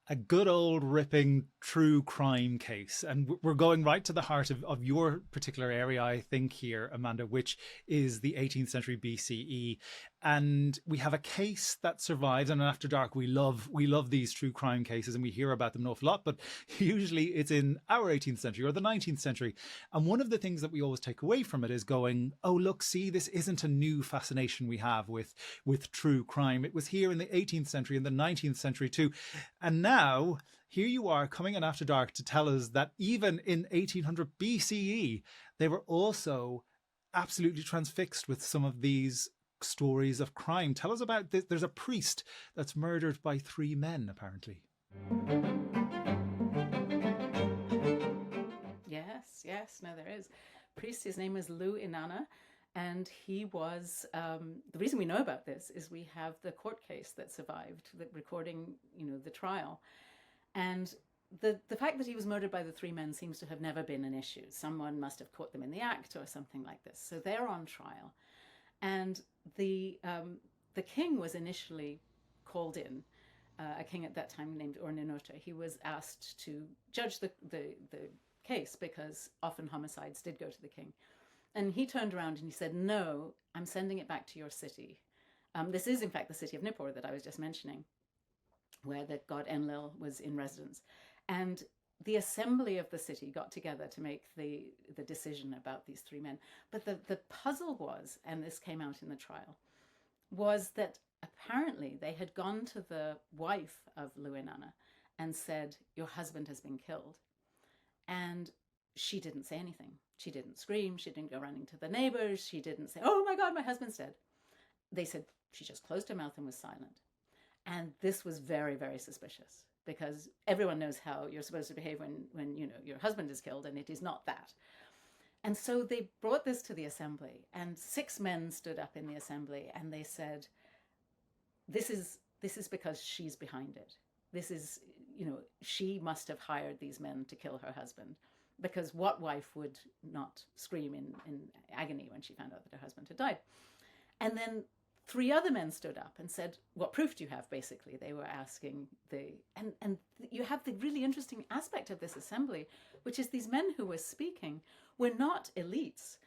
a good old ripping true crime case. And we're going right to the heart of your particular area, I think, here, Amanda, which is the 18th century BCE. And we have a case that survives. And After Dark, we love these true crime cases, and we hear about them an awful lot. But usually it's in our 18th century or the 19th century. And one of the things that we always take away from it is going, oh, look, see, this isn't a new fascination we have with true crime. It was here in the 18th century, in the 19th century too. And now here you are coming in After Dark to tell us that even in 1800 BCE, they were also absolutely transfixed with some of these stories of crime. Tell us about this. There's a priest that's murdered by 3 men, apparently. Yes, no, there is. Priest, his name is Lou Inanna, and he was, the reason we know about this is we have the court case that survived, the recording, the trial. And the fact that he was murdered by the 3 men seems to have never been an issue. Someone must have caught them in the act or something like this. So they're on trial. And the king was initially called in, a king at that time named Orninota. He was asked to judge the case because often homicides did go to the king. And he turned around and he said, no, I'm sending it back to your city. This is, in fact, the city of Nippur that I was just mentioning, where the god Enlil was in residence. And the assembly of the city got together to make the decision about these 3 men. But the puzzle was, and this came out in the trial, was that apparently they had gone to the wife of Luinana and said, your husband has been killed. And she didn't say anything. She didn't scream. She didn't go running to the neighbors. She didn't say, oh my God, my husband's dead. They said she just closed her mouth and was silent. And this was very, very suspicious, because everyone knows how you're supposed to behave when your husband is killed, and it is not that. And so they brought this to the assembly, and 6 men stood up in the assembly and they said, this is because she's behind it. This is, she must have hired these men to kill her husband, because what wife would not scream in agony when she found out that her husband had died? And then 3 other men stood up and said, what proof do you have, basically? They were asking and you have the really interesting aspect of this assembly, which is these men who were speaking were not elites.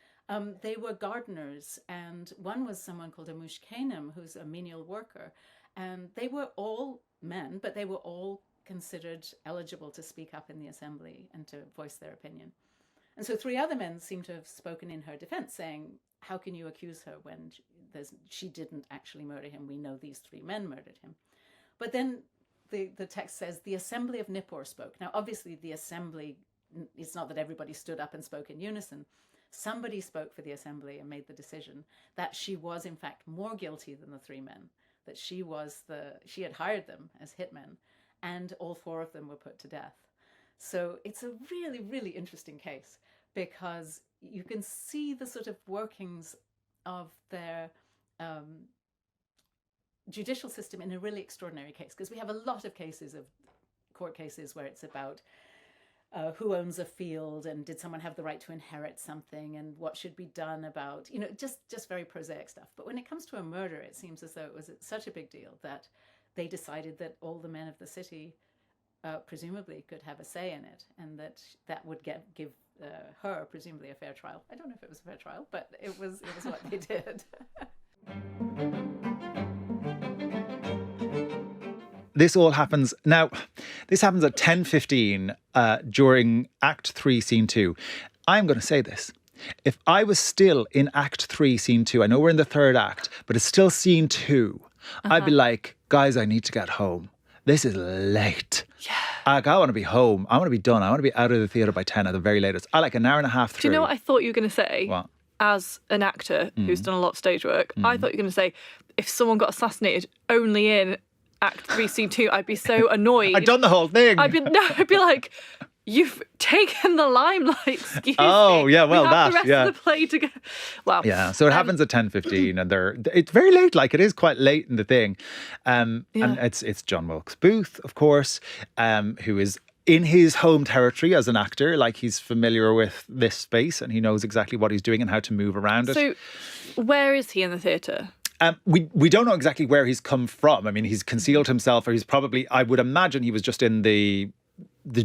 They were gardeners, and one was someone called a mushkenim, who's a menial worker. And they were all men, but they were all considered eligible to speak up in the assembly and to voice their opinion. And so 3 other men seem to have spoken in her defense, saying, how can you accuse her when she didn't actually murder him? We know these 3 men murdered him. But then the text says the assembly of Nippur spoke. Now, obviously, the assembly, it's not that everybody stood up and spoke in unison. Somebody spoke for the assembly and made the decision that she was, in fact, more guilty than the 3 men, that she had hired them as hitmen, and all 4 of them were put to death. So it's a really, really interesting case, because you can see the sort of workings of their judicial system in a really extraordinary case, because we have a lot of court cases where it's about who owns a field, and did someone have the right to inherit something, and what should be done about, just very prosaic stuff. But when it comes to a murder, it seems as though it was such a big deal that they decided that all the men of the city presumably could have a say in it, and that would give her presumably a fair trial. I don't know if it was a fair trial, but it was what they did. This all happens now. This happens at 10:15 during Act 3, Scene 2. I'm going to say this. If I was still in Act 3, Scene 2, I know we're in the 3rd act, but it's still Scene 2, I'd be like, guys, I need to get home. This is late. Yeah. I want to be home. I want to be done. I want to be out of the theatre by 10 at the very latest. I like an hour and a half through. Do you know what I thought you were going to say? What? As an actor who's done a lot of stage work, I thought you were going to say, if someone got assassinated only in Act 3, Scene 2, I'd be so annoyed. I've done the whole thing. I'd be like, you've taken the limelight, excuse me. Oh, yeah, well, we have the rest of the play to go. Wow. Yeah, so it happens at 10:15, and it's very late, like it is quite late in the thing. And it's John Wilkes Booth, of course, who is in his home territory as an actor. Like, he's familiar with this space and he knows exactly what he's doing and how to move around it. So where is he in the theatre? We don't know exactly where he's come from. I mean, he's concealed himself, or he's probably, I would imagine he was just in the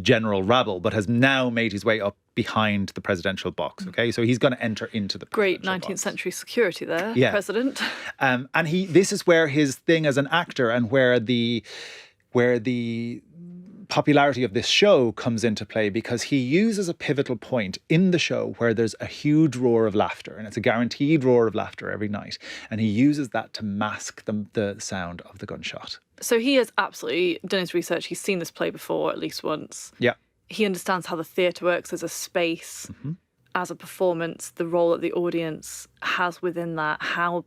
general rabble, but has now made his way up behind the presidential box. Okay, so he's going to enter into the Great presidential 19th box. century security there, Yeah. president. And this is where his thing as an actor and where the popularity of this show comes into play, because he uses a pivotal point in the show where there's a huge roar of laughter, and it's a guaranteed roar of laughter every night, and he uses that to mask the sound of the gunshot. So he has absolutely done his research. He's seen this play before at least once. Yeah. He understands how the theatre works as a space, as a performance, the role that the audience has within that, how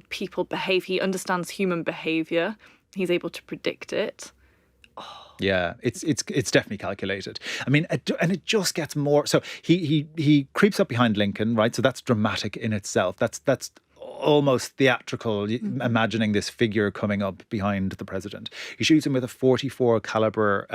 people behave. He understands human behaviour. He's able to predict it. Yeah, it's definitely calculated. I mean, and it just gets more. So he creeps up behind Lincoln, right? So that's dramatic in itself. That's almost theatrical, imagining this figure coming up behind the president. He shoots him with a 44 caliber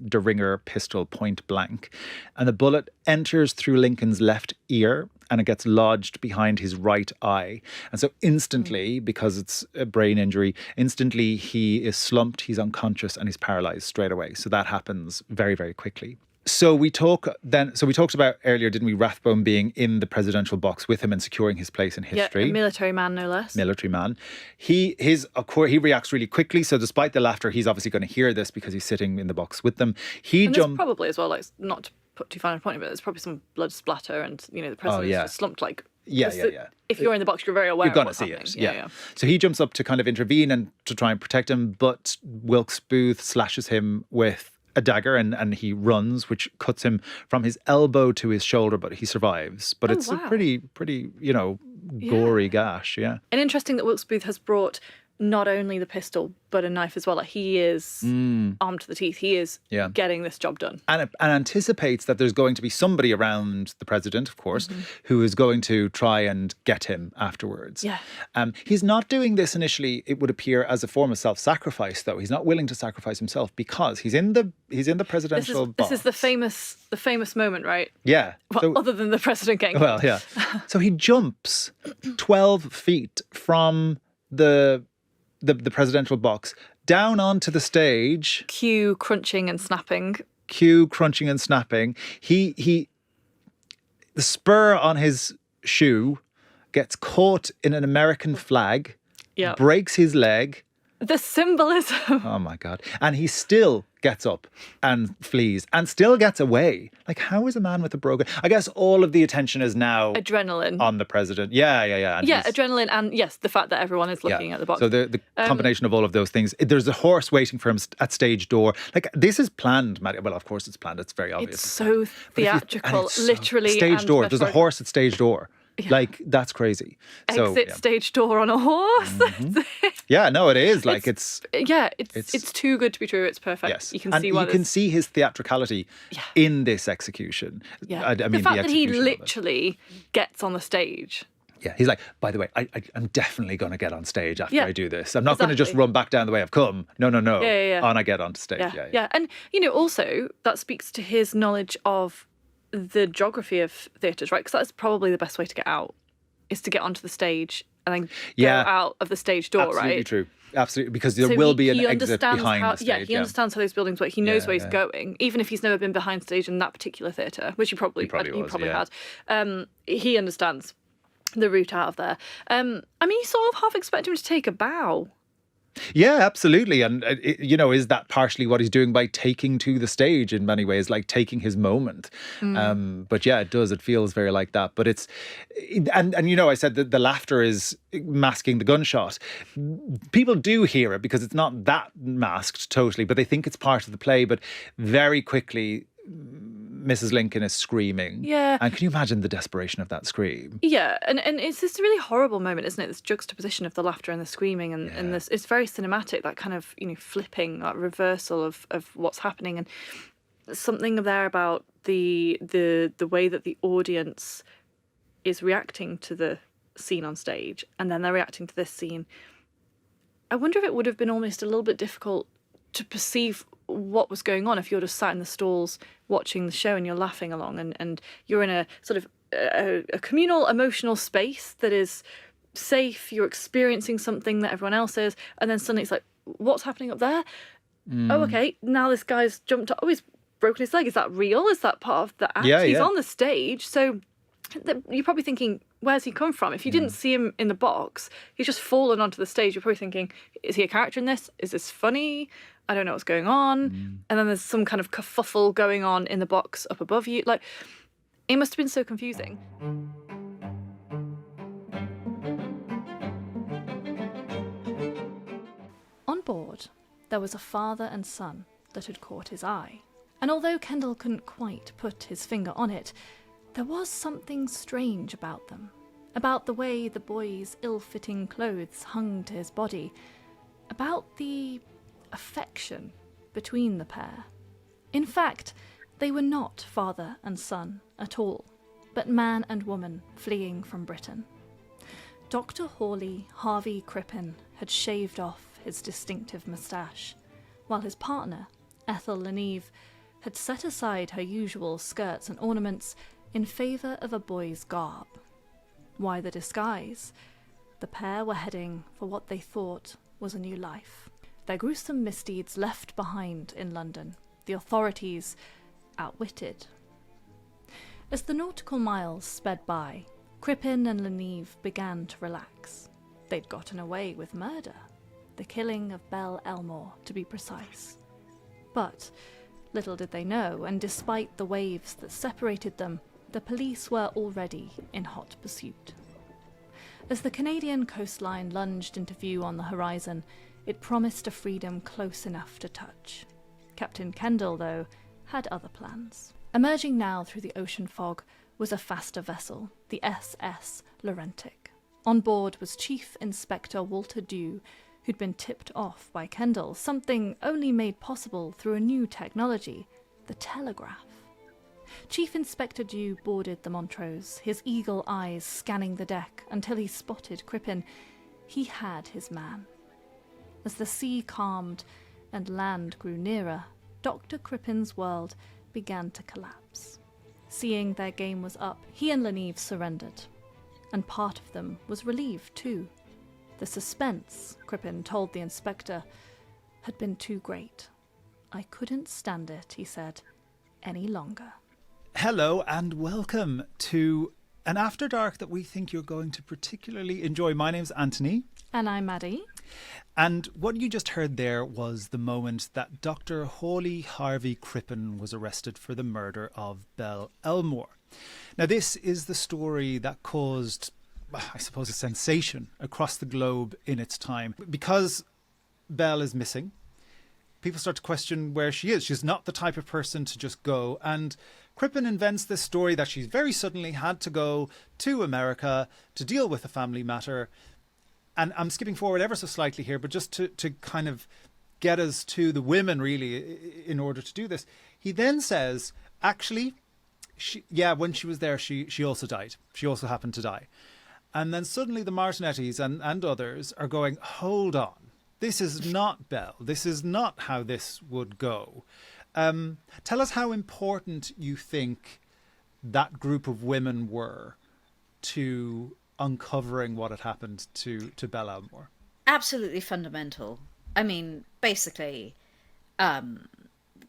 Deringer pistol, point blank, and the bullet enters through Lincoln's left ear, and it gets lodged behind his right eye. And so instantly, because it's a brain injury, instantly he is slumped, he's unconscious, and he's paralyzed straight away. So that happens very, very quickly. So we talked about earlier, didn't we, Rathbone being in the presidential box with him and securing his place in history. Yeah, a military man, no less. Military man. He reacts really quickly. So despite the laughter, he's obviously going to hear this because he's sitting in the box with them. And there's probably as well, like, not to put too fine a point, but there's probably some blood splatter, and the president's just slumped like. Yeah. If you're in the box, you're very aware. You're going to see it. Yeah. So he jumps up to kind of intervene and to try and protect him, but Wilkes Booth slashes him with a dagger, and he runs, which cuts him from his elbow to his shoulder, but he survives. But it's a pretty, gory gash. Yeah. And interesting that Wilkes Booth has brought not only the pistol, but a knife as well. Like, he is armed to the teeth. He is getting this job done. And anticipates that there's going to be somebody around the president, of course, who is going to try and get him afterwards. Yeah. He's not doing this initially, it would appear, as a form of self-sacrifice, though. He's not willing to sacrifice himself because he's in the presidential box. This is the famous moment, right? Yeah. Well, So, other than the president getting well, yeah. So he jumps 12 feet from the presidential box down onto the stage. Cue crunching and snapping. The spur on his shoe gets caught in an American flag, breaks his leg. The symbolism. Oh my God. And he still gets up and flees and still gets away. Like, how is a man with a broken... I guess all of the attention is now... Adrenaline. On the president. Yeah. And adrenaline, and yes, the fact that everyone is looking at the box. So the combination of all of those things. There's a horse waiting for him at stage door. Like, this is planned, Maddy. Well, of course it's planned. It's very obvious. It's so theatrical, literally. Stage door. There's a horse at stage door. Yeah. Like, that's crazy. Exit stage door on a horse. Yeah, no, it is. Like, it's too good to be true. It's perfect. Yes. You can see his theatricality in this execution. Yeah. I mean, the fact that he literally gets on the stage. Yeah, he's like, by the way, I'm definitely going to get on stage after I do this. I'm not going to just run back down the way I've come. No. Yeah. On I get onto stage. Yeah. And, also, that speaks to his knowledge of the geography of theatres, right? Because that's probably the best way to get out, is to get onto the stage and then go out of the stage door, Absolutely right? True. Absolutely, because there will be an exit behind the stage. Yeah, he understands how those buildings work. He knows where he's going, even if he's never been behind stage in that particular theatre, which he probably had. He understands the route out of there. I mean, you sort of half expect him to take a bow. Yeah, absolutely. And, is that partially what he's doing by taking to the stage in many ways, like taking his moment? But yeah, it does. It feels very like that. But I said that the laughter is masking the gunshot. People do hear it because it's not that masked totally, but they think it's part of the play. But very quickly, Mrs. Lincoln is screaming. Yeah. And can you imagine the desperation of that scream? Yeah. And it's this really horrible moment, isn't it? This juxtaposition of the laughter and the screaming and this, it's very cinematic, that kind of, flipping, that reversal of what's happening. And something there about the way that the audience is reacting to the scene on stage, and then they're reacting to this scene. I wonder if it would have been almost a little bit difficult to perceive what was going on if you're just sat in the stalls watching the show and you're laughing along and you're in a sort of a communal emotional space that is safe, you're experiencing something that everyone else is, and then suddenly it's like, what's happening up there? Oh, okay, now this guy's jumped up. Oh, he's broken his leg. Is that real? Is that part of the act? Yeah, He's yeah. on the stage, so you're probably thinking, where's he come from? If you didn't see him in the box, he's just fallen onto the stage. You're probably thinking, is he a character in this? Is this funny? I don't know what's going on. And then there's some kind of kerfuffle going on in the box up above you. Like, it must have been so confusing. On board, there was a father and son that had caught his eye. And although Kendall couldn't quite put his finger on it, there was something strange about them. About the way the boy's ill-fitting clothes hung to his body. About the affection between the pair. In fact, they were not father and son at all, but man and woman fleeing from Britain. Dr. Hawley Harvey Crippen had shaved off his distinctive moustache, while his partner, Ethel Leneve, had set aside her usual skirts and ornaments in favour of a boy's garb. Why the disguise? The pair were heading for what they thought was a new life. Their gruesome misdeeds left behind in London, the authorities outwitted. As the nautical miles sped by, Crippen and Leneve began to relax. They'd gotten away with murder, the killing of Belle Elmore, to be precise. But little did they know, and despite the waves that separated them, the police were already in hot pursuit. As the Canadian coastline lunged into view on the horizon, it promised a freedom close enough to touch. Captain Kendall, though, had other plans. Emerging now through the ocean fog was a faster vessel, the SS Laurentic. On board was Chief Inspector Walter Dew, who'd been tipped off by Kendall, something only made possible through a new technology, the telegraph. Chief Inspector Dew boarded the Montrose, his eagle eyes scanning the deck until he spotted Crippen. He had his man. As the sea calmed and land grew nearer, Dr. Crippen's world began to collapse. Seeing their game was up, he and Leneve surrendered. And part of them was relieved too. The suspense, Crippen told the inspector, had been too great. I couldn't stand it, he said, any longer. Hello and welcome to an After Dark that we think you're going to particularly enjoy. My name's Anthony. And I'm Maddy. And what you just heard there was the moment that Dr. Hawley Harvey Crippen was arrested for the murder of Belle Elmore. Now, this is the story that caused, I suppose, a sensation across the globe in its time. Because Belle is missing, people start to question where she is. She's not the type of person to just go. And Crippen invents this story that she very suddenly had to go to America to deal with a family matter. And I'm skipping forward ever so slightly here, but just to kind of get us to the women, really, in order to do this. He then says, actually, when she was there, she also died. She also happened to die. And then suddenly the Martinettis and others are going, hold on. This is not Belle. This is not how this would go. Tell us how important you think that group of women were to uncovering what had happened to Belle Elmore. Absolutely fundamental. I mean, basically,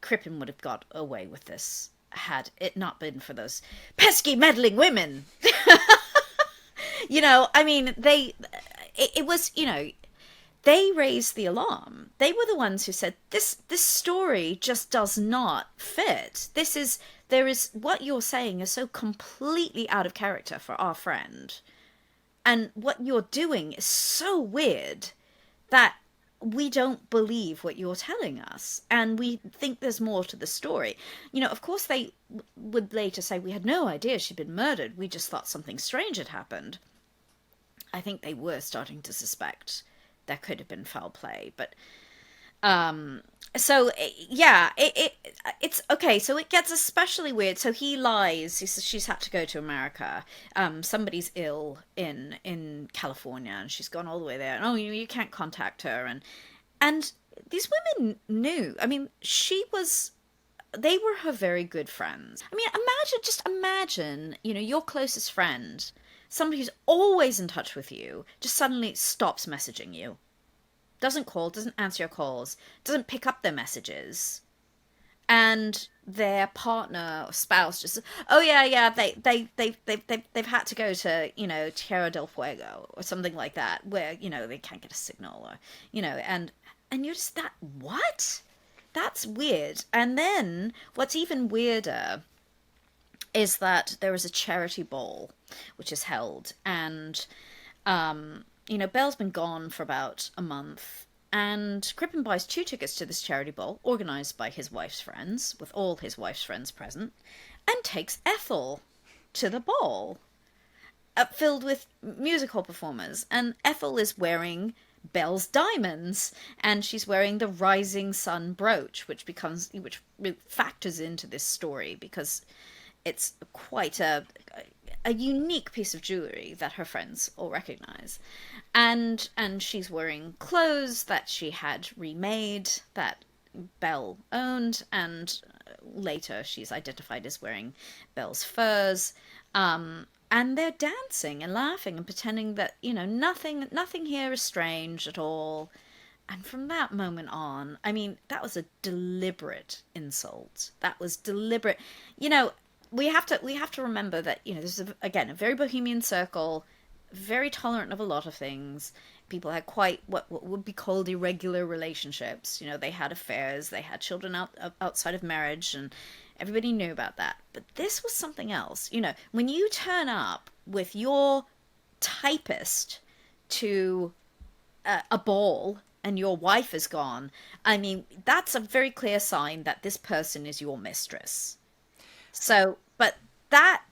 Crippen would have got away with this had it not been for those pesky meddling women. I mean, it was, they raised the alarm. They were the ones who said, this story just does not fit. What you're saying is so completely out of character for our friend. And what you're doing is so weird that we don't believe what you're telling us. And we think there's more to the story. Of course, they would later say, we had no idea she'd been murdered. We just thought something strange had happened. I think they were starting to suspect there could have been foul play. But it's okay. So it gets especially weird. So he lies. He says she's had to go to America. Somebody's ill in California, and she's gone all the way there. And you can't contact her. And these women knew. I mean, they were her very good friends. I mean, imagine, your closest friend somebody who's always in touch with you just suddenly stops messaging you. Doesn't call, doesn't answer your calls, doesn't pick up their messages. And their partner or spouse just, oh yeah, they've had to go to, you know, Tierra del Fuego or something like that, where, you know, they can't get a signal, or, you know, and you're just that, what? That's weird. And then what's even weirder is that there is a charity ball which is held, and you know, Belle's been gone for about a month. And Crippen buys 2 tickets to this charity ball, organised by his wife's friends, with all his wife's friends present, and takes Ethel to the ball, filled with musical performers. And Ethel is wearing Belle's diamonds, and she's wearing the rising sun brooch, which factors into this story, because it's quite a unique piece of jewellery that her friends all recognise. And she's wearing clothes that she had remade, that Belle owned, and later she's identified as wearing Belle's furs. And they're dancing and laughing and pretending that, you know, nothing here is strange at all. And from that moment on, I mean, that was a deliberate insult. That was deliberate. You know, we have to remember that, you know, this is, again, a very bohemian circle, very tolerant of a lot of things. People had quite what would be called irregular relationships. You know, they had affairs, they had children outside of marriage, and everybody knew about that. But this was something else. You know, when you turn up with your typist to a ball and your wife is gone, I mean, that's a very clear sign that this person is your mistress. So, but that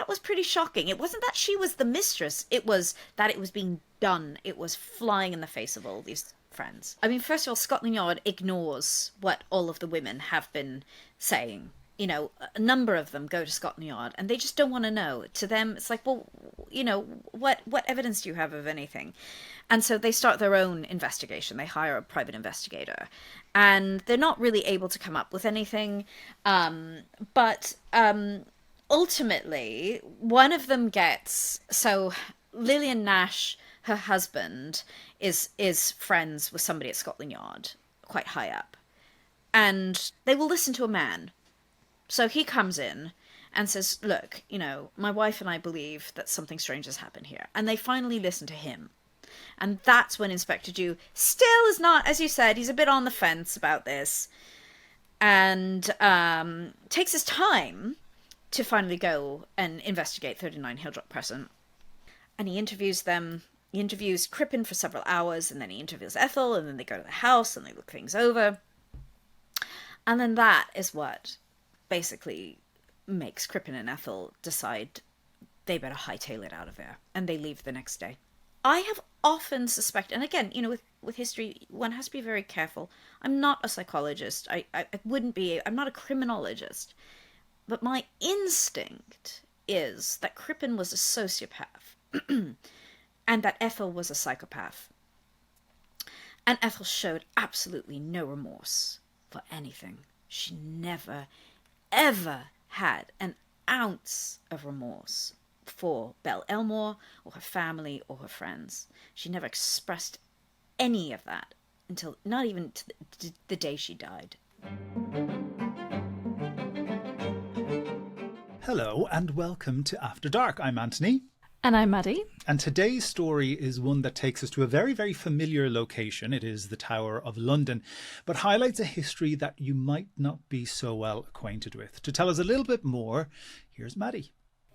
was pretty shocking. It wasn't that she was the mistress, it was that it was being done. It was flying in the face of all these friends. I mean, first of all, Scotland Yard ignores what all of the women have been saying. You know, a number of them go to Scotland Yard and they just don't want to know. To them, it's like, well, you know, what evidence do you have of anything? And so they start their own investigation. They hire a private investigator. And they're not really able to come up with anything. But ultimately, one of them gets... So Lillian Nash, her husband, is friends with somebody at Scotland Yard, quite high up. And they will listen to a man. So he comes in and says, look, you know, my wife and I believe that something strange has happened here. And they finally listen to him. And that's when Inspector Dew still is not, as you said, he's a bit on the fence about this. And takes his time to finally go and investigate 39 Hilldrop Crescent. And he interviews them. He interviews Crippen for several hours, and then he interviews Ethel, and then they go to the house and they look things over. And then that is what basically makes Crippen and Ethel decide they better hightail it out of there, and they leave the next day. I have often suspected, and again, you know, with history, one has to be very careful. I'm not a psychologist. I wouldn't be. I'm not a criminologist. But my instinct is that Crippen was a sociopath and that Ethel was a psychopath. And Ethel showed absolutely no remorse for anything. She never, ever had an ounce of remorse for Belle Elmore or her family or her friends. She never expressed any of that until not even to the day she died. Hello and welcome to After Dark. I'm Anthony. And I'm Maddy. And today's story is one that takes us to a very, very familiar location. It is the Tower of London, but highlights a history that you might not be so well acquainted with. To tell us a little bit more, here's Maddy.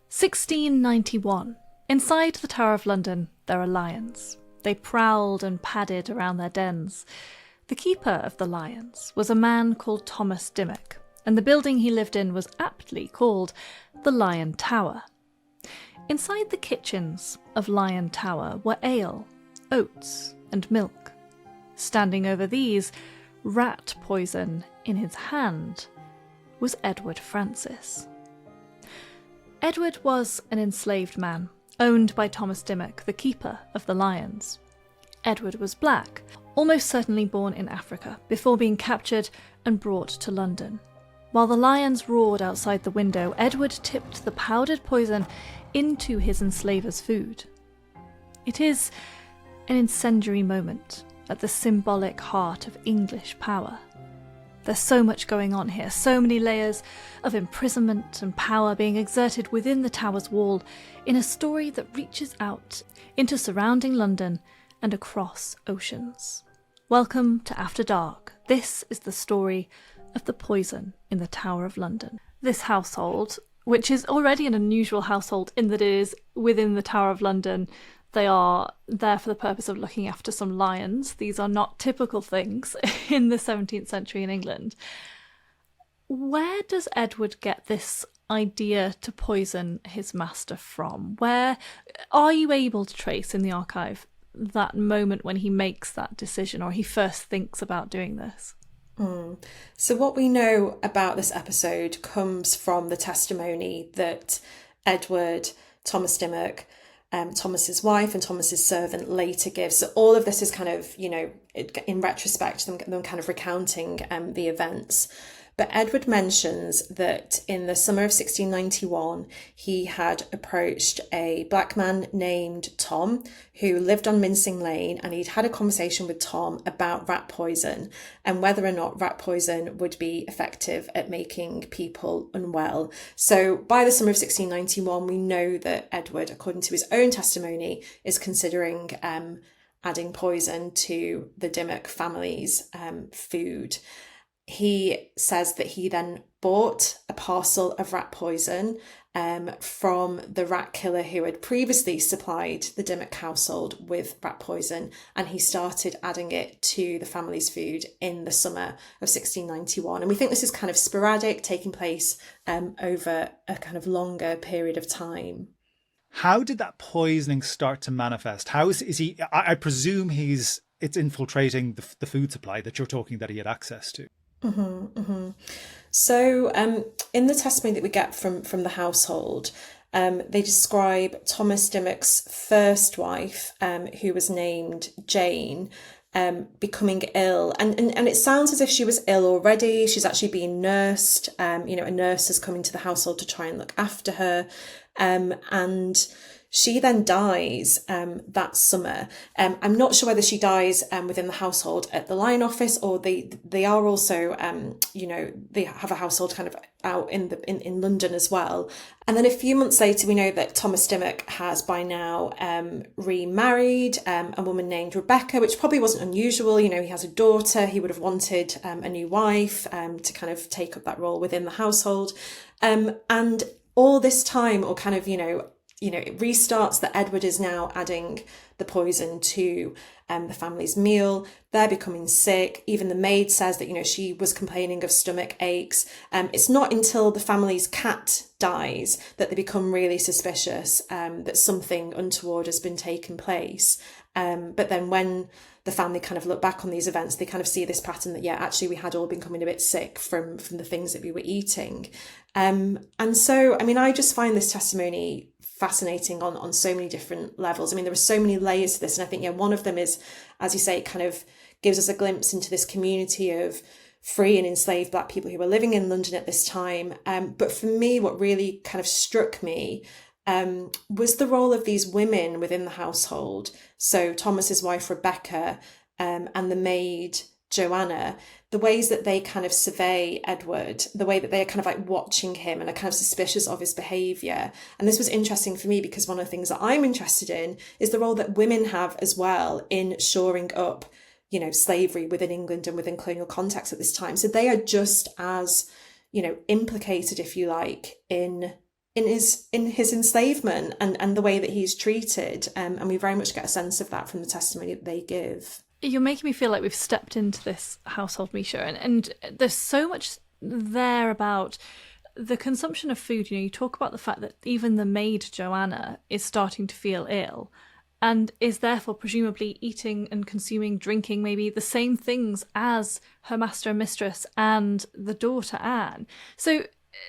1691. Inside the Tower of London, there are lions. They prowled and padded around their dens. The keeper of the lions was a man called Thomas Dimmock, and the building he lived in was aptly called the Lion Tower. Inside the kitchens of Lion Tower were ale, oats, and milk. Standing over these, rat poison in his hand, was Edward Francis. Edward was an enslaved man, owned by Thomas Dimmock, the keeper of the lions. Edward was black, almost certainly born in Africa, before being captured and brought to London. While the lions roared outside the window, Edward tipped the powdered poison into his enslaver's food. It is an incendiary moment at the symbolic heart of English power. There's so much going on here, so many layers of imprisonment and power being exerted within the tower's wall in a story that reaches out into surrounding London and across oceans. Welcome to After Dark. This is the story of the poison in the Tower of London. This household, which is already an unusual household in that it is within the Tower of London, they are there for the purpose of looking after some lions. These are not typical things in the 17th century in England. Where does Edward get this idea to poison his master from? Where are you able to trace in the archive that moment when he makes that decision, or he first thinks about doing this? So what we know about this episode comes from the testimony that Edward, Thomas Dimmock, Thomas's wife and Thomas's servant later give. So all of this is kind of, in retrospect, them kind of recounting the events. But Edward mentions that in the summer of 1691, he had approached a black man named Tom, who lived on Mincing Lane, and he'd had a conversation with Tom about rat poison and whether or not rat poison would be effective at making people unwell. So by the summer of 1691, we know that Edward, according to his own testimony, is considering adding poison to the Dimmock family's food. He says that he then bought a parcel of rat poison from the rat killer who had previously supplied the Dimmock household with rat poison, and he started adding it to the family's food in the summer of 1691. And we think this is kind of sporadic, taking place over a kind of longer period of time. How did that poisoning start to manifest? How is he? I presume it's infiltrating the food supply that you're talking that he had access to. So in the testimony that we get from the household, they describe Thomas Dimmock's first wife, who was named Jane, becoming ill. And it sounds as if she was ill already. She's actually being nursed. A nurse has come into the household to try and look after her. And she then dies that summer. I'm not sure whether she dies within the household at the Lion Office, or they are also, they have a household kind of out in London as well. And then a few months later, we know that Thomas Dimmock has by now remarried a woman named Rebecca, which probably wasn't unusual. He has a daughter. He would have wanted a new wife to kind of take up that role within the household. And all this time, or kind of, it restarts that Edward is now adding the poison to the family's meal. They're becoming sick. Even the maid says that, she was complaining of stomach aches. It's not until the family's cat dies that they become really suspicious that something untoward has been taking place. But then when the family kind of look back on these events, they kind of see this pattern that, actually we had all been coming a bit sick from the things that we were eating. And so, I just find this testimony fascinating on so many different levels. There are so many layers to this. And I think, one of them is, as you say, it kind of gives us a glimpse into this community of free and enslaved Black people who were living in London at this time. But for me, what really kind of struck me was the role of these women within the household. So Thomas's wife, Rebecca, and the maid, Joanna, the ways that they kind of survey Edward, the way that they are kind of like watching him and are kind of suspicious of his behaviour. And this was interesting for me because one of the things that I'm interested in is the role that women have as well in shoring up, slavery within England and within colonial context at this time. So they are just as, implicated, if you like, in his enslavement and the way that he's treated. And we very much get a sense of that from the testimony that they give. You're making me feel like we've stepped into this household, Misha, and there's so much there about the consumption of food. You talk about the fact that even the maid, Joanna, is starting to feel ill and is therefore presumably eating and consuming, drinking maybe the same things as her master and mistress and the daughter, Anne. So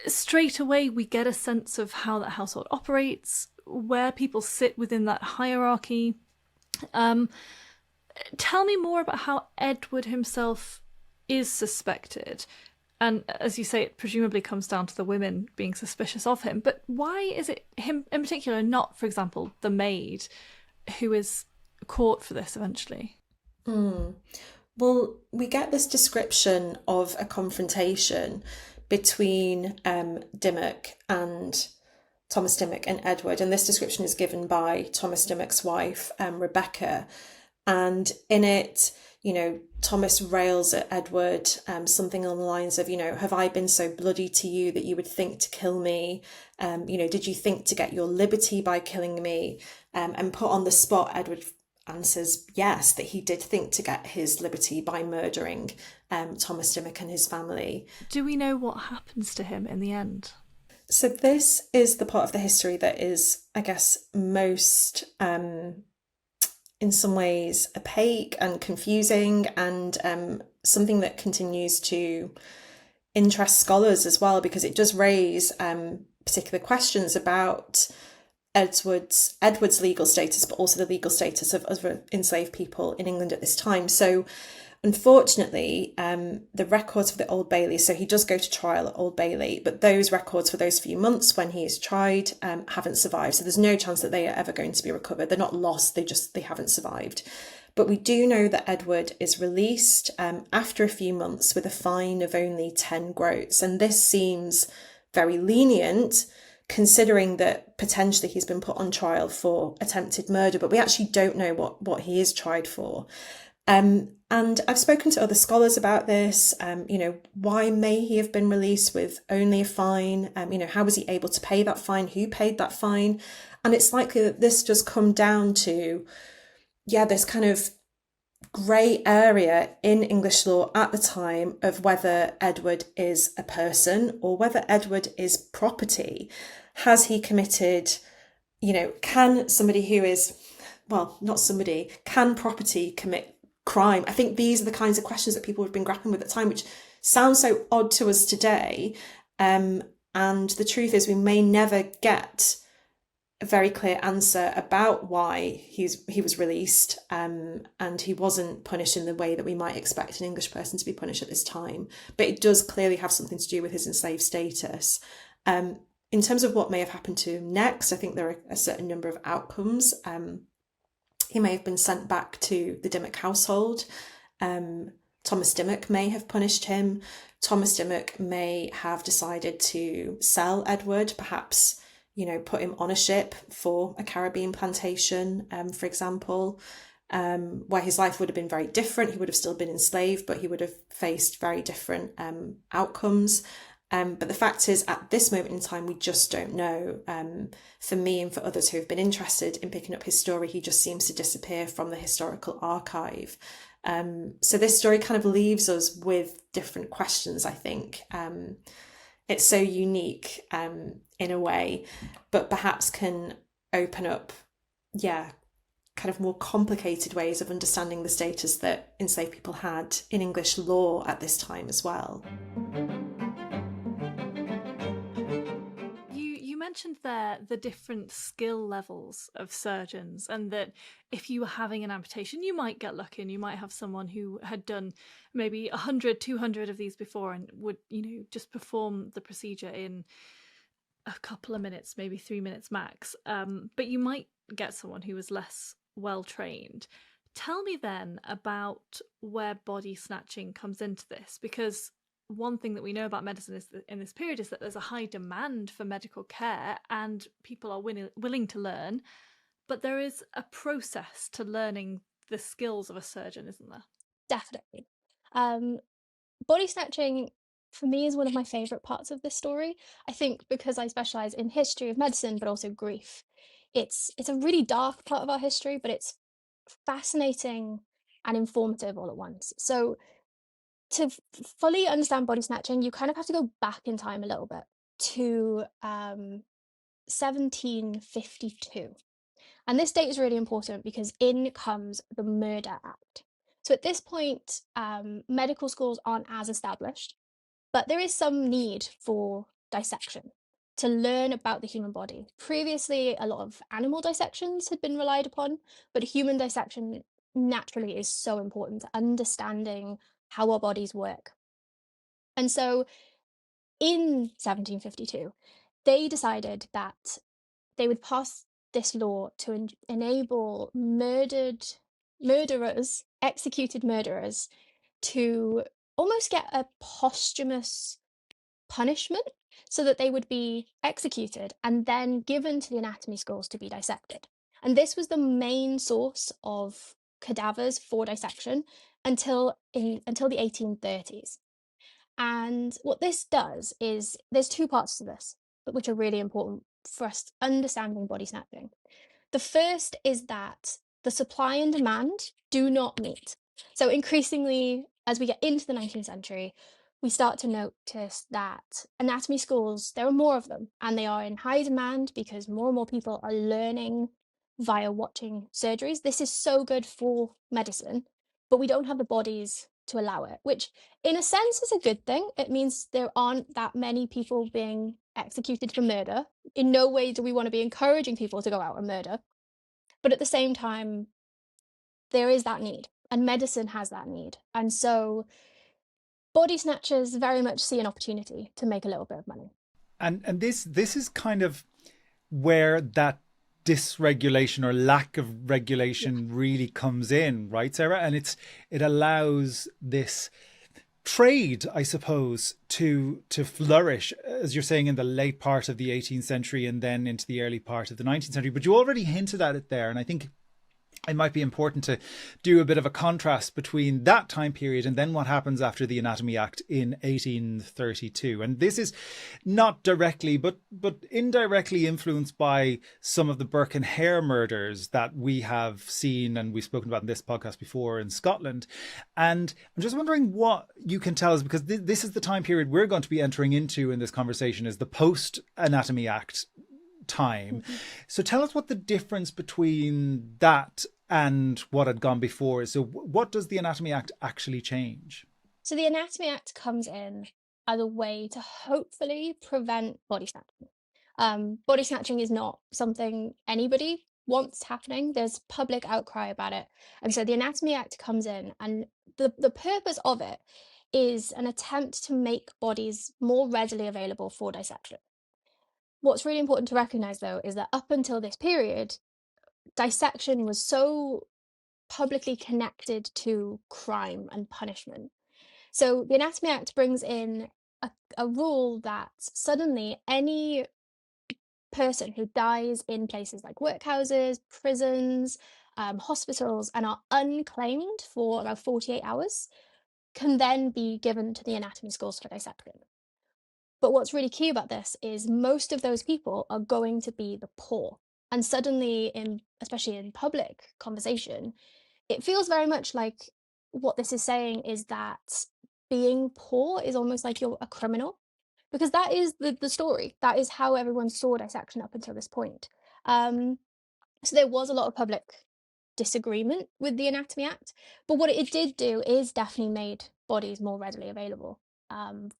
straight away we get a sense of how that household operates, where people sit within that hierarchy. Tell me more about how Edward himself is suspected And as you say, it presumably comes down to the women being suspicious of him. But why is it him in particular, not, for example, the maid, who is caught for this eventually? Well, we get this description of a confrontation between Dimmock and Thomas Dimmock and Edward, and this description is given by Thomas Dimmock's wife, Rebecca. And in it, Thomas rails at Edward, something along the lines of, have I been so bloody to you that you would think to kill me? Did you think to get your liberty by killing me? And put on the spot, Edward answers yes, that he did think to get his liberty by murdering Thomas Dimmock and his family. Do we know what happens to him in the end? So this is the part of the history that is, I guess, most in some ways opaque and confusing, and something that continues to interest scholars as well, because it does raise particular questions about Edward's legal status, but also the legal status of other enslaved people in England at this time. So unfortunately, the records for the Old Bailey, so he does go to trial at Old Bailey, but those records for those few months when he is tried haven't survived. So there's no chance that they are ever going to be recovered. They're not lost, they haven't survived. But we do know that Edward is released after a few months with a fine of only 10 groats. And this seems very lenient, considering that potentially he's been put on trial for attempted murder, but we actually don't know what he is tried for. And I've spoken to other scholars about this. Why may he have been released with only a fine? How was he able to pay that fine? Who paid that fine? And it's likely that this does come down to, this kind of grey area in English law at the time of whether Edward is a person or whether Edward is property. Has he committed, can somebody who is, can property commit crime? I think these are the kinds of questions that people have been grappling with at the time, which sounds so odd to us today. And the truth is we may never get a very clear answer about why he was released, and he wasn't punished in the way that we might expect an English person to be punished at this time. But it does clearly have something to do with his enslaved status. In terms of what may have happened to him next, I think there are a certain number of outcomes. He may have been sent back to the Dimmock household. Thomas Dimmock may have punished him. Thomas Dimmock may have decided to sell Edward, perhaps, put him on a ship for a Caribbean plantation, for example, where his life would have been very different. He would have still been enslaved, but he would have faced very different outcomes. But the fact is, at this moment in time, we just don't know. For me and for others who have been interested in picking up his story, he just seems to disappear from the historical archive. So this story kind of leaves us with different questions, I think. It's so unique in a way, but perhaps can open up, kind of more complicated ways of understanding the status that enslaved people had in English law at this time as well. You mentioned there the different skill levels of surgeons, and that if you were having an amputation, you might get lucky and you might have someone who had done maybe 100, 200 of these before and would, just perform the procedure in a couple of minutes, maybe 3 minutes max. But you might get someone who was less well trained. Tell me then about where body snatching comes into this, because one thing that we know about medicine is that in this period is that there's a high demand for medical care and people are willing to learn, but there is a process to learning the skills of a surgeon, isn't there? Definitely. Body snatching for me is one of my favorite parts of this story. I think because I specialize in history of medicine, but also grief. It's a really dark part of our history, but it's fascinating and informative all at once. So to fully understand body snatching, you kind of have to go back in time a little bit to 1752. And this date is really important because in comes the Murder Act. So at this point, medical schools aren't as established, but there is some need for dissection to learn about the human body. Previously, a lot of animal dissections had been relied upon, but human dissection naturally is so important to understanding how our bodies work. And so in 1752, they decided that they would pass this law to enable executed murderers, to almost get a posthumous punishment, so that they would be executed and then given to the anatomy schools to be dissected. And this was the main source of cadavers for dissection until the 1830s. And what this does is, there's two parts to this, which are really important for us understanding body snatching. The first is that the supply and demand do not meet. So increasingly, as we get into the 19th century, we start to notice that anatomy schools, there are more of them, and they are in high demand because more and more people are learning via watching surgeries. This is so good for medicine, but we don't have the bodies to allow it, which in a sense is a good thing. It means there aren't that many people being executed for murder. In no way do we want to be encouraging people to go out and murder. But at the same time, there is that need, and medicine has that need. And so body snatchers very much see an opportunity to make a little bit of money. And this is kind of where that dysregulation or lack of regulation really comes in, right, Sarah? And it allows this trade, I suppose, to flourish, as you're saying, in the late part of the 18th century and then into the early part of the 19th century. But you already hinted at it there, and I think it might be important to do a bit of a contrast between that time period and then what happens after the Anatomy Act in 1832. And this is not directly, but indirectly influenced by some of the Burke and Hare murders that we have seen and we've spoken about in this podcast before in Scotland. And I'm just wondering what you can tell us, because this is the time period we're going to be entering into in this conversation, is the post-Anatomy Act time. Mm-hmm. So tell us what the difference between that and what had gone before is. So what does the Anatomy Act actually change? So the Anatomy Act comes in as a way to hopefully prevent body snatching. Body snatching is not something anybody wants happening. There's public outcry about it. And so the Anatomy Act comes in, and the purpose of it is an attempt to make bodies more readily available for dissection. What's really important to recognise, though, is that up until this period, dissection was so publicly connected to crime and punishment. So the Anatomy Act brings in a rule that suddenly any person who dies in places like workhouses, prisons, hospitals, and are unclaimed for about 48 hours can then be given to the anatomy schools for dissection. But what's really key about this is most of those people are going to be the poor. And suddenly, especially in public conversation, it feels very much like what this is saying is that being poor is almost like you're a criminal, because that is the story. That is how everyone saw dissection up until this point. So there was a lot of public disagreement with the Anatomy Act, but what it did do is definitely made bodies more readily available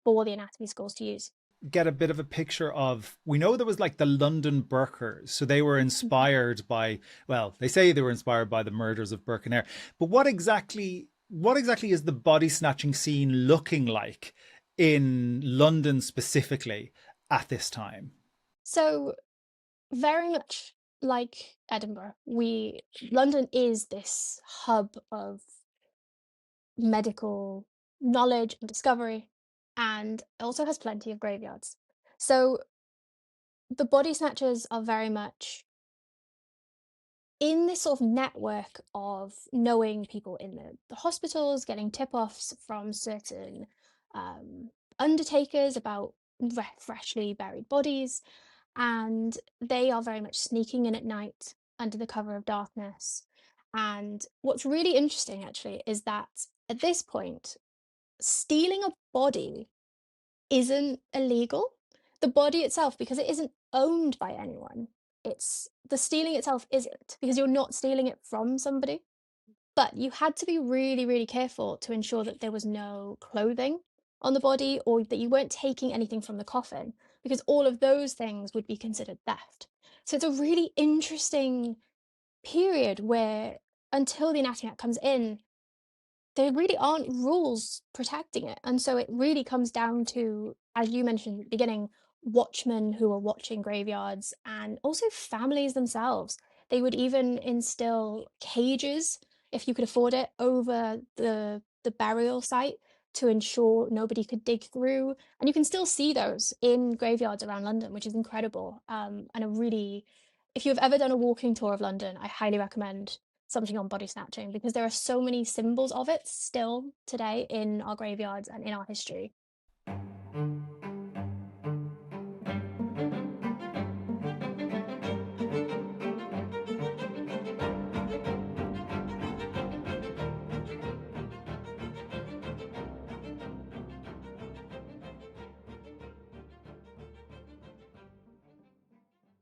for the anatomy schools to use. Get a bit of a picture of, we know there was like the London Burkers, so they were inspired by, well, they say they were inspired by the murders of Burke and Hare, but what exactly is the body snatching scene looking like in London specifically at this time? So very much like Edinburgh, London is this hub of medical knowledge and discovery, and also has plenty of graveyards. So the body snatchers are very much in this sort of network of knowing people in the hospitals, getting tip-offs from certain undertakers about freshly buried bodies, and they are very much sneaking in at night under the cover of darkness. And what's really interesting, actually, is that at this point, stealing a body isn't illegal. The body itself, because it isn't owned by anyone, the stealing itself isn't, because you're not stealing it from somebody. But you had to be really, really careful to ensure that there was no clothing on the body, or that you weren't taking anything from the coffin, because all of those things would be considered theft. So it's a really interesting period where, until the Anatomy Act comes in, there really aren't rules protecting it. And so it really comes down to, as you mentioned at the beginning, watchmen who are watching graveyards and also families themselves. They would even instill cages, if you could afford it, over the burial site to ensure nobody could dig through. And you can still see those in graveyards around London, which is incredible. And a really, if you've ever done a walking tour of London, I highly recommend something on body snatching, because there are so many symbols of it still today in our graveyards and in our history.